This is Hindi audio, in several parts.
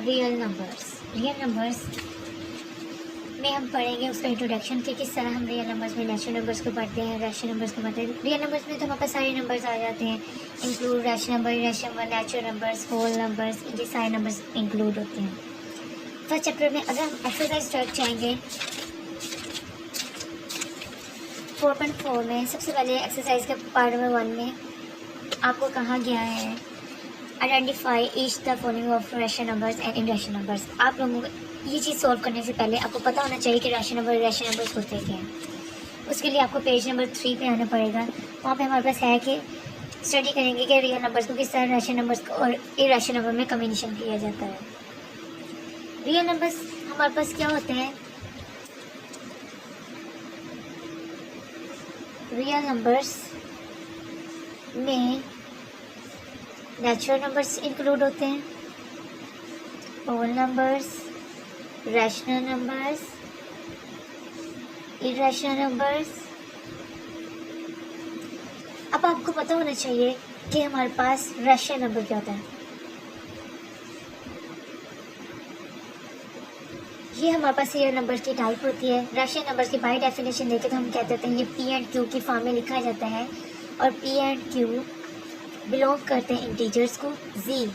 रियल नंबर्स में हम पढ़ेंगे उसका इंट्रोडक्शन कि किस तरह हम रियल नंबर्स में नेचुरल नंबर्स को पढ़ते हैं, रैशनल नंबर्स को पढ़ते हैं। रियल नंबर्स में तो हमारे पास सारे नंबर्स आ जाते हैं, include rational number, natural numbers, whole numbers, ये सारे नंबर्स इंक्लूड होते हैं। फर्स्ट चैप्टर में अगर हम एक्सरसाइज स्टार्ट जाएंगे 4.4 में, सबसे पहले एक्सरसाइज के पार्ट नंबर 1 में आपको कहा गया है identify each the following of rational numbers and irrational numbers. आप लोगों को ये चीज़ सॉल्व करने से पहले आपको पता होना चाहिए कि रैशनल नंबर्स होते क्या हैं। उसके लिए आपको पेज नंबर 3 पे आना पड़ेगा। वहाँ पे हमारे पास है कि स्टडी करेंगे कि रियल नंबर्स को किस तरह रैशनल नंबर्स को और इरैशनल नंबर में कम्बिनेशन किया जाता है। रियल नंबर्स हमारे पास क्या होते हैं? रियल नंबर्स में नेचुरल नंबर्स इंक्लूड होते हैं, whole numbers, rational numbers, irrational numbers. अब आपको पता होना चाहिए कि हमारे पास रैशनल नंबर क्या होता है। ये हमारे पास रियल नंबर की टाइप होती है। रैशनल नंबर्स की बाय डेफिनेशन देखें तो हम कहते हैं ये पी एंड क्यू की फॉर्म में लिखा जाता है और पी एंड क्यू बिलोंग करते हैं इंटीजर्स को जी।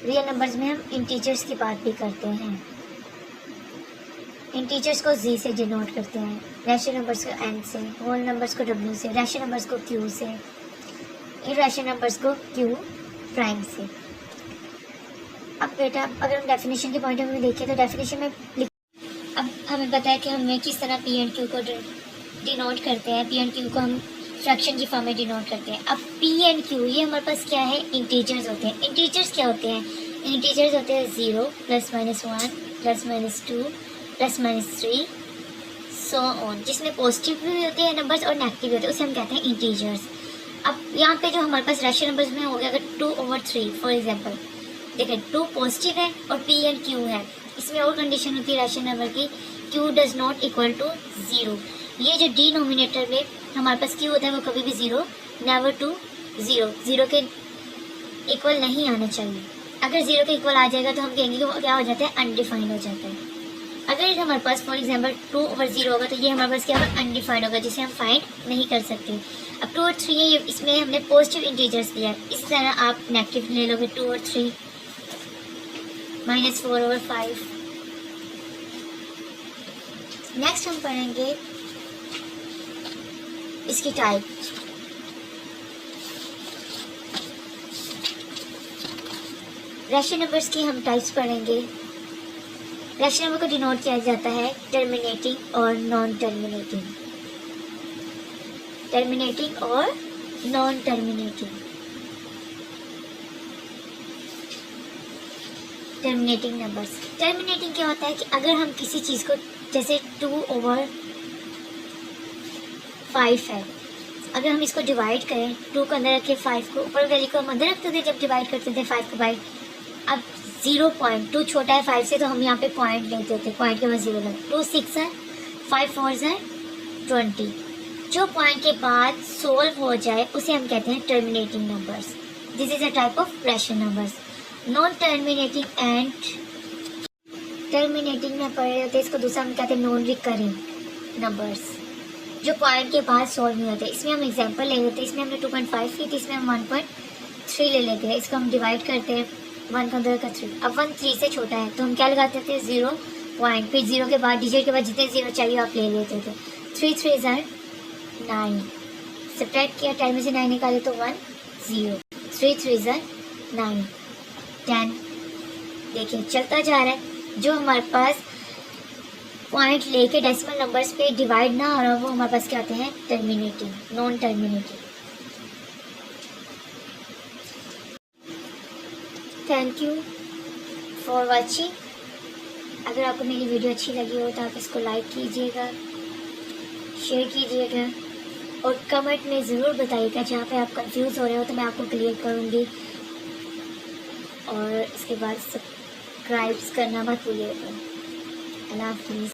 रियल नंबर्स में हम इंटीजर्स की बात भी करते हैं, इंटीजर्स को जी से डिनोट करते हैं, रैशनल नंबर्स को एन से, होल नंबर्स को डब्ल्यू से, रैशनल नंबर्स को क्यू से, इरैशनल नंबर्स को क्यू प्राइम से। अब बेटा अगर हम डेफिनेशन के पॉइंट ऑफ व्यू देखें तो डेफिनेशन में अब हमें पता है कि हमें किस तरह पी एंड क्यू को डिनोट करते हैं। पी एंड क्यू को हम फ्रैक्शन की फॉर्म में डिनोट करते हैं। अब पी एंड क्यू ये हमारे पास क्या है? इंटीजर्स होते हैं। इंटीजर्स क्या होते हैं? इंटीजर्स होते हैं 0, +-1, +-2, +-3 सो ऑन, जिसमें पॉजिटिव भी होते हैं नंबर्स और नेगेटिव भी होते हैं, उसे हम कहते हैं इंटीजर्स। अब यहाँ पे जो हमारे पास रैशनल नंबर्स में हो गया अगर 2/3 फॉर एग्जाम्पल, देखिए 2 पॉजिटिव है और पी एंड क्यू है। इसमें और कंडीशन होती है रैशनल नंबर की, q does not equal to 0। ये जो डिनोमिनेटर में हमारे पास क्यू होता है वो कभी भी 0, नेवर टू 0 के इक्वल नहीं आना चाहिए। अगर 0 के इक्वल आ जाएगा तो हम कहेंगे कि वो क्या हो जाता है? अनडिफाइंड हो जाता है। अगर हमारे पास फॉर एग्जाम्पल 2/0 होगा तो ये हमारे पास क्या होगा? अनडिफाइंड होगा, जिसे हम फाइंड नहीं कर सकते। अब 2 और 3 है, इसमें हमने पॉजिटिव इंटीजर्स दिया है। इस तरह आप नेगेटिव ले लोगे 2 और 3, -4/5। नेक्स्ट हम पढ़ेंगे इसकी टाइप। रैशनल नंबर्स की हम टाइप्स पढ़ेंगे। रैशनल नंबर को डिनोट किया जाता है टर्मिनेटिंग और नॉन टर्मिनेटिंग, टर्मिनेटिंग और non terminating. Terminating numbers, terminating क्या होता है कि अगर हम किसी चीज़ को जैसे 2/5 है, अगर हम इसको डिवाइड करें, 2 को अंदर रखें, 5 को ऊपर वैल्यू को हम अंदर रखते थे जब डिवाइड करते थे 5 को बाई। अब 0.2 छोटा है 5 से तो हम यहाँ पे पॉइंट लेते थे, पॉइंट के बाद 0 लगा। 2 6 है, 5 4 है 20। जो पॉइंट के बाद सोल्व हो जाए उसे हम कहते हैं terminating numbers. This is a type of rational numbers. Non terminating and terminating में पढ़े होते हैं, इसको दूसरा हम कहते हैं नॉन रिकरिंग नंबर्स, जो पॉइंट के बाद सॉल्व नहीं होते। इसमें हम एग्जांपल ले लेते हैं। इसमें हमने 2.5 की थी, इसमें हम 1.3 ले लेते हैं। इसको हम डिवाइड करते हैं 1 का अंदर का 3। अब 1 3 से छोटा है तो हम क्या लगाते थे? 0 पॉइंट, फिर 0 के बाद डिजिट के बाद जितने 0 चाहिए आप ले लेते थे। 3 3 9, सब्ट्रैक्ट किया, 10 में से 9 निकाले तो 1 0, 3 3 9 10। देखिए चलता जा रहा है। जो हमारे पास पॉइंट लेके डेसिमल नंबर्स पे डिवाइड ना हो रहा वो हमारे पास क्या होते हैं? Terminating, non terminating. Thank you for watching. अगर आपको मेरी वीडियो अच्छी लगी हो तो आप इसको लाइक कीजिएगा, शेयर कीजिएगा और कमेंट में ज़रूर बताइएगा जहाँ पे आप कंफ्यूज हो रहे हो तो मैं आपको क्लियर करूँगी। और इसके बाद सब्सक्राइब करना मत भूलिएगा। अल्लाह हाफ़िज़।